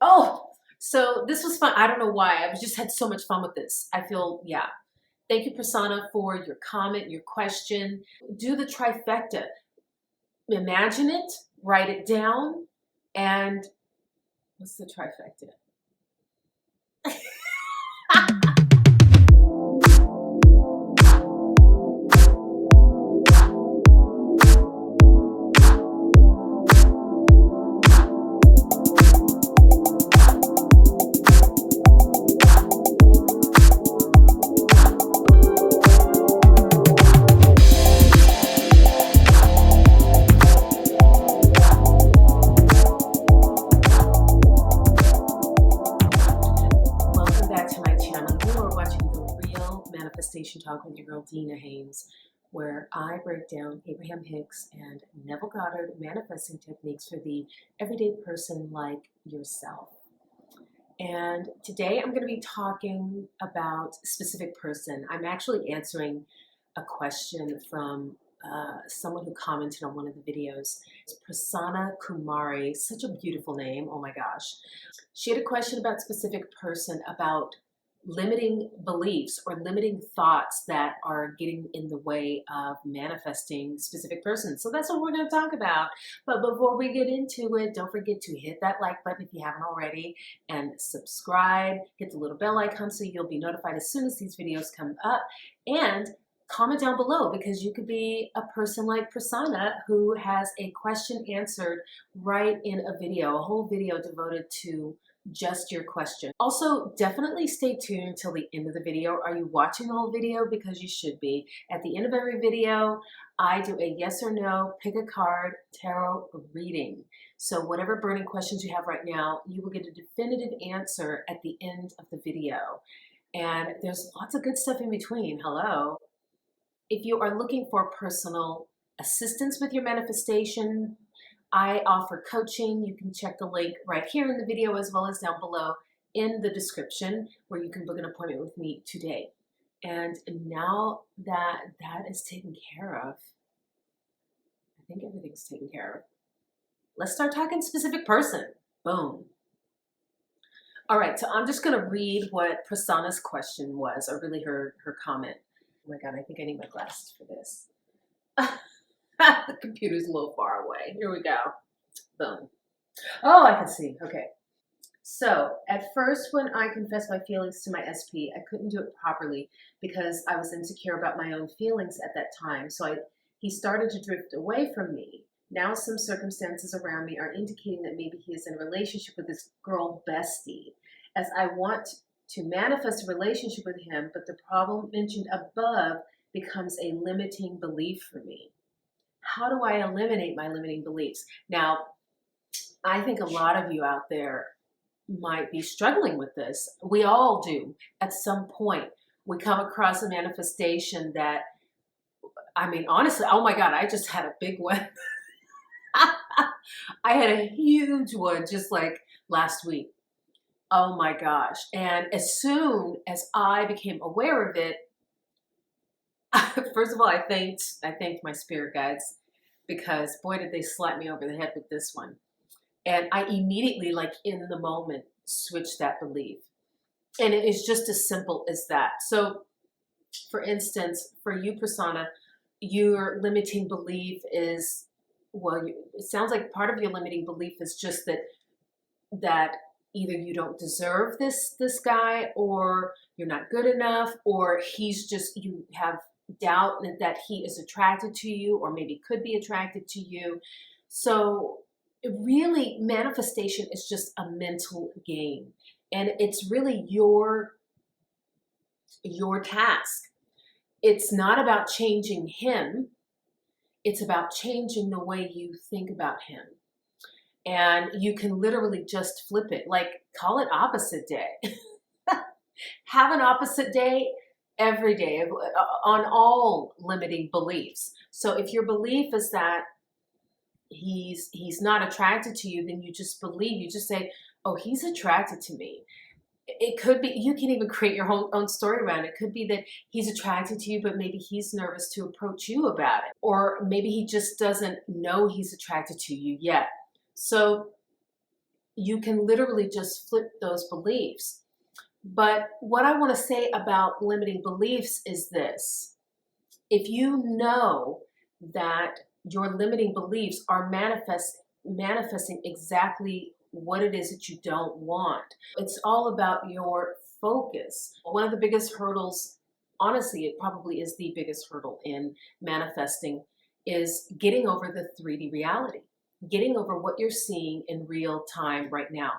Oh, so this was fun. I don't know why. Just had so much fun with this. I feel, yeah. Thank you, Prasanna, for your comment, your question. Do the trifecta. Imagine it, write it down, and what's the trifecta? Welcome back to my channel. You are watching The Real Manifestation Talk with your girl Dina Haynes, where I break down Abraham Hicks and Neville Goddard manifesting techniques for the everyday person like yourself. And today I'm going to be talking about a specific person. I'm actually answering a question from someone who commented on one of the videos. It's Prasanna Kumari, such a beautiful name, oh my gosh. She had a question about a specific person about limiting beliefs or limiting thoughts that are getting in the way of manifesting specific persons. So that's what we're going to talk about. But before we get into it, don't forget to hit that like button if you haven't already and subscribe, hit the little bell icon so you'll be notified as soon as these videos come up, and comment down below because you could be a person like Prasanna who has a question answered right in a video, a whole video devoted to just your question. Also, definitely stay tuned till the end of the video. Are you watching the whole video? Because you should be. At the end of every video, I do a yes or no, pick a card, tarot reading. So whatever burning questions you have right now, you will get a definitive answer at the end of the video. And there's lots of good stuff in between. Hello. If you are looking for personal assistance with your manifestation, I offer coaching. You can check the link right here in the video as well as down below in the description where you can book an appointment with me today. And now that that is taken care of, I think everything's taken care of. Let's start talking specific person. Boom. All right, so I'm just going to read what Prasanna's question was, or really her comment. Oh my God, I think I need my glasses for this. The computer's a little far away. Here we go. Boom. Oh, I can see. Okay. So at first, when I confessed my feelings to my SP, I couldn't do it properly because I was insecure about my own feelings at that time. So he started to drift away from me. Now some circumstances around me are indicating that maybe he is in a relationship with this girl bestie, as I want to manifest a relationship with him, but the problem mentioned above becomes a limiting belief for me. How do I eliminate my limiting beliefs? Now, I think a lot of you out there might be struggling with this. We all do at some point. We come across a manifestation that, I mean, honestly, oh my God, I just had a big one. I had a huge one just like last week. Oh my gosh. And as soon as I became aware of it, first of all, I thanked my spirit guides because boy, did they slap me over the head with this one. And I immediately, like in the moment, switched that belief. And it is just as simple as that. So for instance, for you, Prasanna, your limiting belief is, well, it sounds like part of your limiting belief is just that either you don't deserve this guy, or you're not good enough, or he's just, you have doubt that he is attracted to you, or maybe could be attracted to you. So really, manifestation is just a mental game, and it's really your task. It's not about changing him. It's about changing the way you think about him. And you can literally just flip it, like call it opposite day. Have an opposite day every day on all limiting beliefs. So if your belief is that he's not attracted to you, then you just believe, you just say, oh, he's attracted to me. It could be, you can even create your own story around it. It could be that he's attracted to you, but maybe he's nervous to approach you about it. Or maybe he just doesn't know he's attracted to you yet. So you can literally just flip those beliefs. But what I want to say about limiting beliefs is this. If you know that your limiting beliefs are manifesting exactly what it is that you don't want, it's all about your focus. One of the biggest hurdles, honestly, it probably is the biggest hurdle in manifesting, is getting over the 3D reality, getting over what you're seeing in real time right now.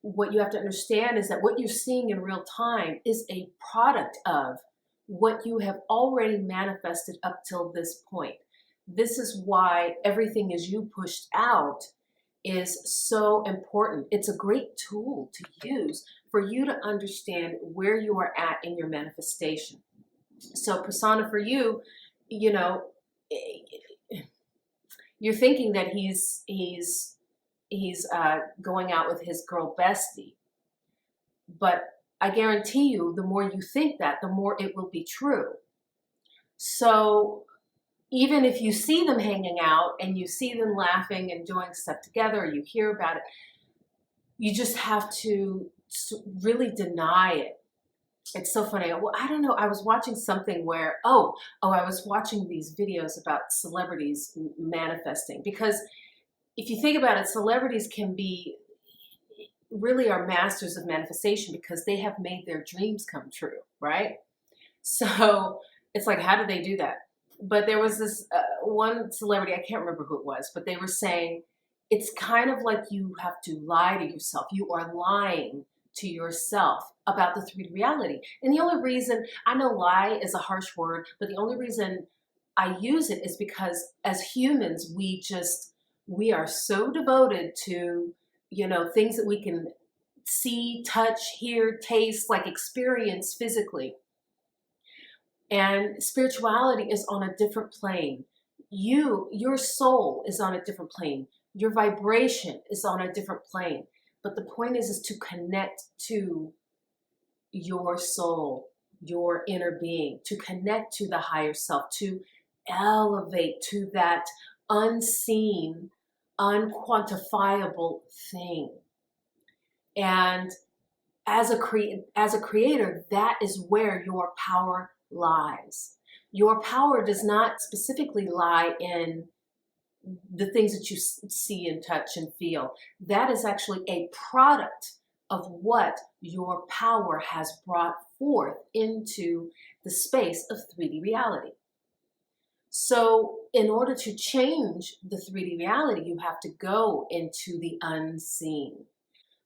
What you have to understand is that what you're seeing in real time is a product of what you have already manifested up till this point. This is why everything as you pushed out is so important. It's a great tool to use for you to understand where you are at in your manifestation. So Prasanna, for you, you know, you're thinking that he's going out with his girl bestie, but I guarantee you, the more you think that, the more it will be true. So even if you see them hanging out and you see them laughing and doing stuff together, or you hear about it, you just have to really deny it. It's so funny. Well, I don't know. I was watching something where, I was watching these videos about celebrities manifesting, because if you think about it, celebrities can be really are masters of manifestation because they have made their dreams come true, right? So it's like, how do they do that? But there was this one celebrity, I can't remember who it was, but they were saying it's kind of like you have to lie to yourself. You are lying to yourself about the 3D reality. And the only reason, I know lie is a harsh word, but the only reason I use it is because as humans, we are so devoted to, things that we can see, touch, hear, taste, like experience physically. And spirituality is on a different plane. Your soul is on a different plane. Your vibration is on a different plane. But the point is to connect to your soul, your inner being, to connect to the higher self, to elevate to that unseen, unquantifiable thing. And as a creator, that is where your power lies. Your power does not specifically lie in the things that you see and touch and feel. That is actually a product of what your power has brought forth into the space of 3D reality. So in order to change the 3D reality, you have to go into the unseen.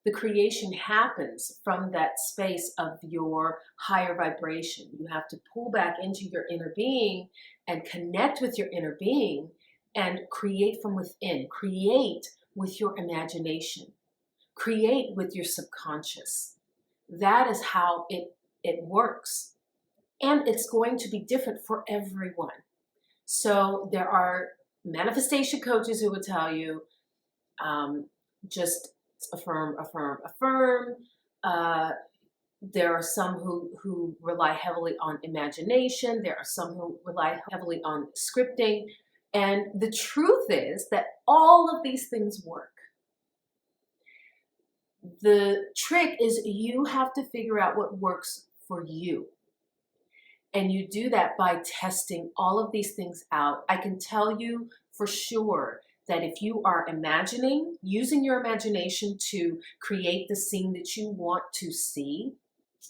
The creation happens from that space of your higher vibration. You have to pull back into your inner being and connect with your inner being and create from within. Create with your imagination. Create with your subconscious. That is how it works. And it's going to be different for everyone. So there are manifestation coaches who would tell you, just affirm, affirm, affirm. There are some who rely heavily on imagination. There are some who rely heavily on scripting. And the truth is that all of these things work. The trick is you have to figure out what works for you. And you do that by testing all of these things out. I can tell you for sure that if you are imagining, using your imagination to create the scene that you want to see,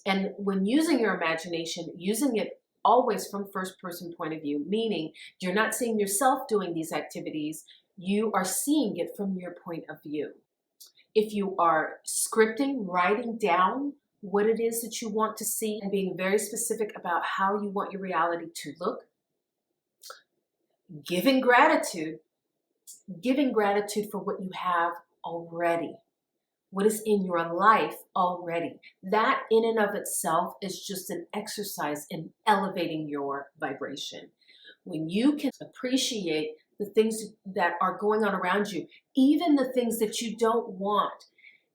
and when using your imagination, using it always from first person point of view, meaning you're not seeing yourself doing these activities, you are seeing it from your point of view. If you are scripting, writing down what it is that you want to see and being very specific about how you want your reality to look, giving gratitude for what you have already, what is in your life already. That in and of itself is just an exercise in elevating your vibration. When you can appreciate the things that are going on around you, even the things that you don't want,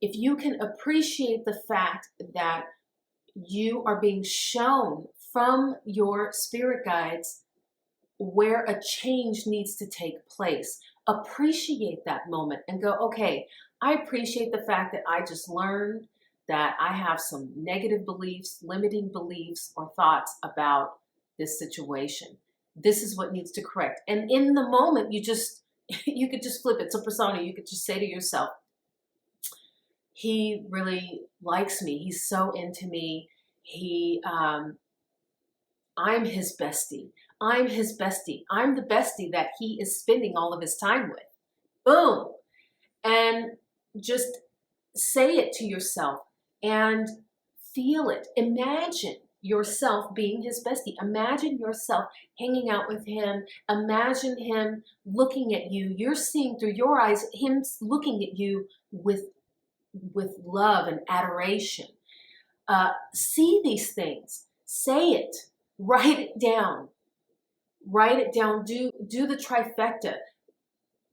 if you can appreciate the fact that you are being shown from your spirit guides where a change needs to take place, appreciate that moment and go, okay, I appreciate the fact that I just learned that I have some negative beliefs, limiting beliefs, or thoughts about this situation. This is what needs to correct. And in the moment, you could just flip it. So, persona, you could just say to yourself, he really likes me. He's so into me. I'm his bestie. I'm his bestie. I'm the bestie that he is spending all of his time with. Boom. And just say it to yourself and feel it. Imagine yourself being his bestie. Imagine yourself hanging out with him. Imagine him looking at you. You're seeing through your eyes, him looking at you with love and adoration. See these things. Say it. Write it down. Write it down. Do the trifecta.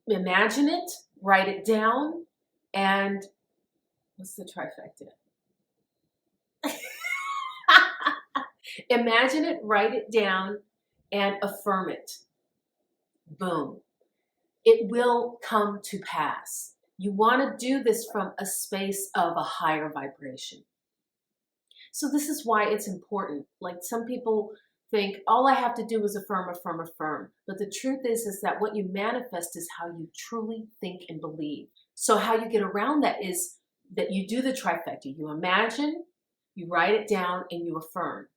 Imagine it. Write it down. And what's the trifecta? Imagine it, write it down, and affirm it. Boom. It will come to pass. You want to do this from a space of a higher vibration. So this is why it's important. Like, some people think all I have to do is affirm, affirm, affirm. But the truth is that what you manifest is how you truly think and believe. So how you get around that is that you do the trifecta. You imagine, you write it down, and you affirm.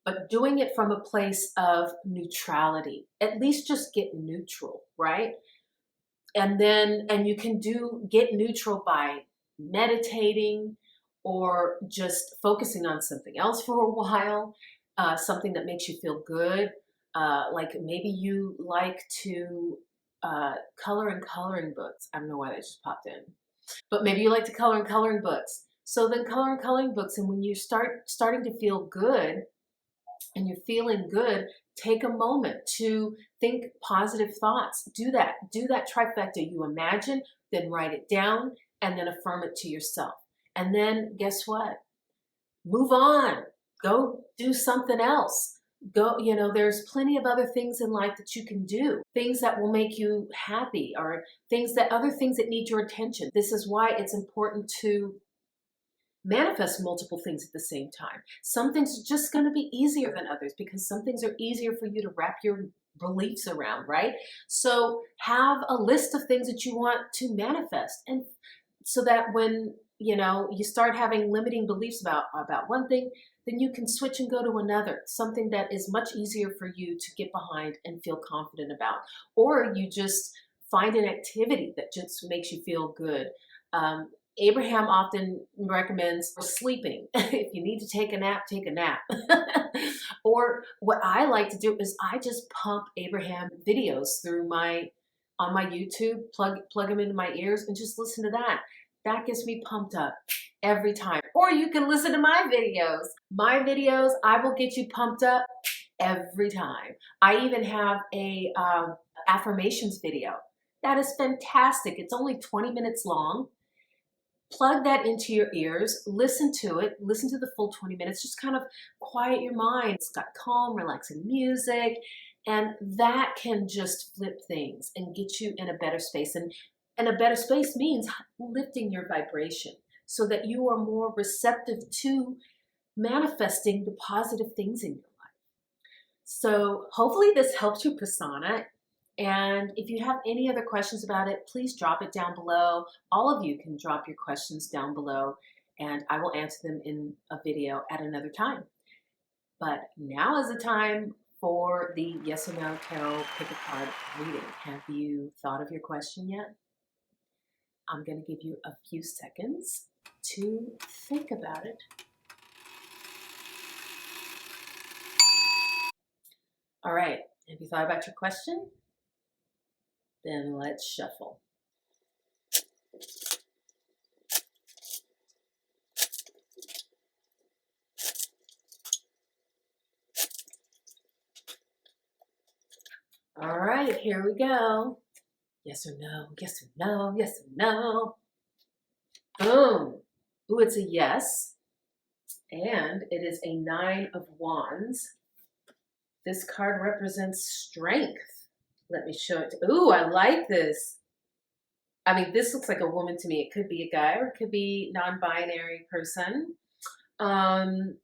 But doing it from a place of neutrality. At least just get neutral, right? And you can get neutral by meditating or just focusing on something else for a while, something that makes you feel good. Like maybe you like to color in coloring books. I don't know why that just popped in. But maybe you like to color in coloring books. So then color in coloring books, and when you starting to feel good, and you're feeling good, take a moment to think positive thoughts. Do that trifecta. You imagine, then write it down, and then affirm it to yourself. And then guess what? Move on. Go do something else. There's plenty of other things in life that you can do. Things that will make you happy, or other things that need your attention. This is why it's important to manifest multiple things at the same time. Some things are just going to be easier than others because some things are easier for you to wrap your beliefs around, right? So have a list of things that you want to manifest, and so that when you start having limiting beliefs about one thing, then you can switch and go to another, something that is much easier for you to get behind and feel confident about. Or you just find an activity that just makes you feel good. Abraham often recommends sleeping. If you need to take a nap, take a nap. Or what I like to do is I just pump Abraham videos on my YouTube, plug them into my ears and just listen to that. That gets me pumped up every time. Or you can listen to my videos. My videos, I will get you pumped up every time. I even have a affirmations video. That is fantastic. It's only 20 minutes long. Plug that into your ears, listen to it, listen to the full 20 minutes, just kind of quiet your mind. It's got calm, relaxing music, and that can just flip things and get you in a better space. And a better space means lifting your vibration so that you are more receptive to manifesting the positive things in your life. So hopefully this helps you, persona. And if you have any other questions about it, please drop it down below. All of you can drop your questions down below, and I will answer them in a video at another time. But now is the time for the yes or no tarot pick a card reading. Have you thought of your question yet? I'm going to give you a few seconds to think about it. All right. Have you thought about your question? Then let's shuffle. All right, here we go. Yes or no, yes or no, yes or no. Boom. Ooh, it's a yes. And it is a 9 of Wands. This card represents strength. Let me show it. Ooh, I like this. I mean, this looks like a woman to me. It could be a guy or it could be non-binary person. Um,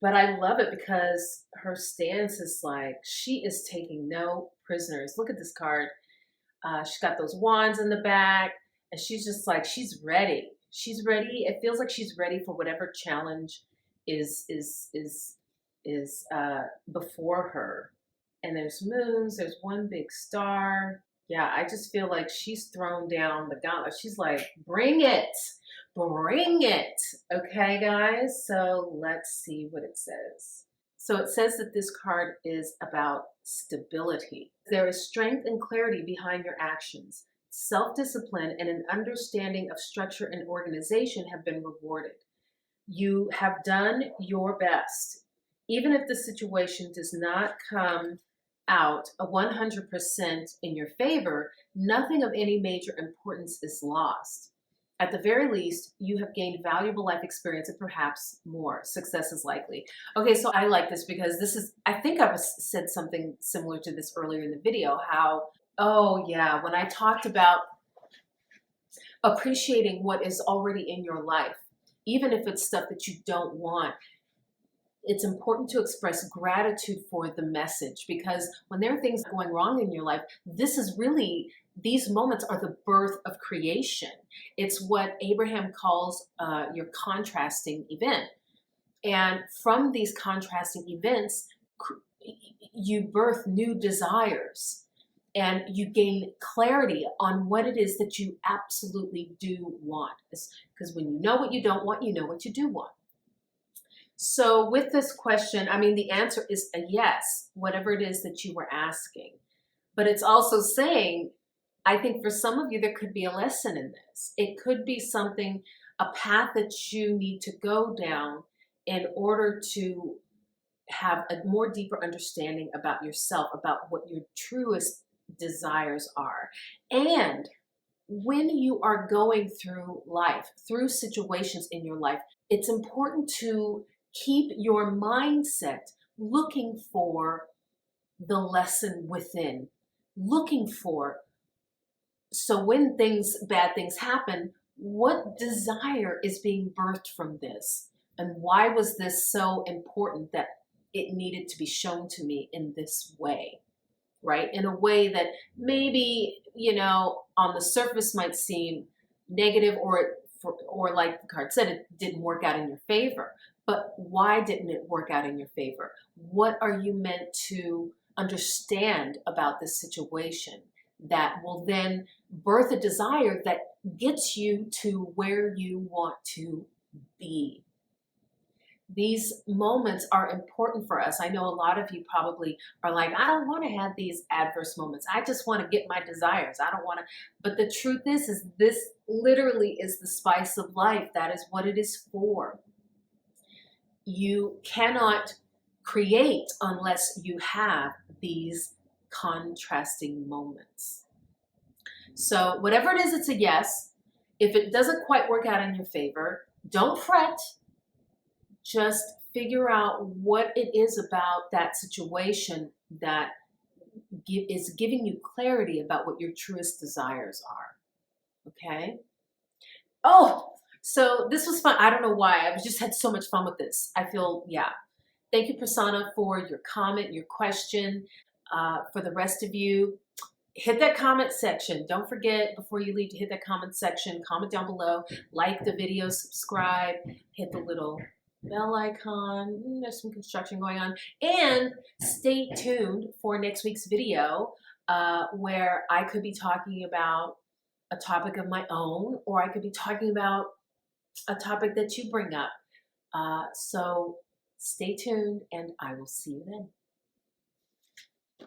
but I love it because her stance is like she is taking no prisoners. Look at this card. She's got those wands in the back, and she's just like she's ready. She's ready. It feels like she's ready for whatever challenge is before her. And there's moons. There's one big star. Yeah, I just feel like she's thrown down the gauntlet. She's like, bring it, bring it. Okay, guys. So let's see what it says. So it says that this card is about stability. There is strength and clarity behind your actions. Self-discipline and an understanding of structure and organization have been rewarded. You have done your best. Even if the situation does not come out 100% in your favor, nothing of any major importance is lost. At the very least, you have gained valuable life experience and perhaps more. Success is likely. Okay, so I like this because this is, I think I said something similar to this earlier in the video, how, oh yeah, when I talked about appreciating what is already in your life, even if it's stuff that you don't want, it's important to express gratitude for the message, because when there are things going wrong in your life, this is really, these moments are the birth of creation. It's what Abraham calls your contrasting event. And from these contrasting events, you birth new desires and you gain clarity on what it is that you absolutely do want. Because when you know what you don't want, you know what you do want. So with this question, I mean, the answer is a yes, whatever it is that you were asking. But it's also saying, I think for some of you, there could be a lesson in this. It could be something, a path that you need to go down in order to have a more deeper understanding about yourself, about what your truest desires are. And when you are going through life, through situations in your life, it's important to keep your mindset looking for the lesson within, looking for, so when bad things happen, what desire is being birthed from this? And why was this so important that it needed to be shown to me in this way, right? In a way that maybe, you know, on the surface might seem negative, or like the card said, it didn't work out in your favor. But why didn't it work out in your favor? What are you meant to understand about this situation that will then birth a desire that gets you to where you want to be? These moments are important for us. I know a lot of you probably are like, I don't want to have these adverse moments. I just want to get my desires. I don't want to. But the truth is this literally is the spice of life. That is what it is for. You cannot create unless you have these contrasting moments. So whatever it is, it's a yes. If it doesn't quite work out in your favor, don't fret. Just figure out what it is about that situation that is giving you clarity about what your truest desires are. Okay? Oh, so this was fun. I don't know why. I just had so much fun with this. I feel, yeah. Thank you, Prasanna, for your comment, your question. For the rest of you, hit that comment section. Don't forget, before you leave, to hit that comment section. Comment down below. Like the video, subscribe, hit the little bell icon. There's some construction going on. And stay tuned for next week's video, where I could be talking about a topic of my own, or I could be talking about a topic that you bring up. So stay tuned, and I will see you then.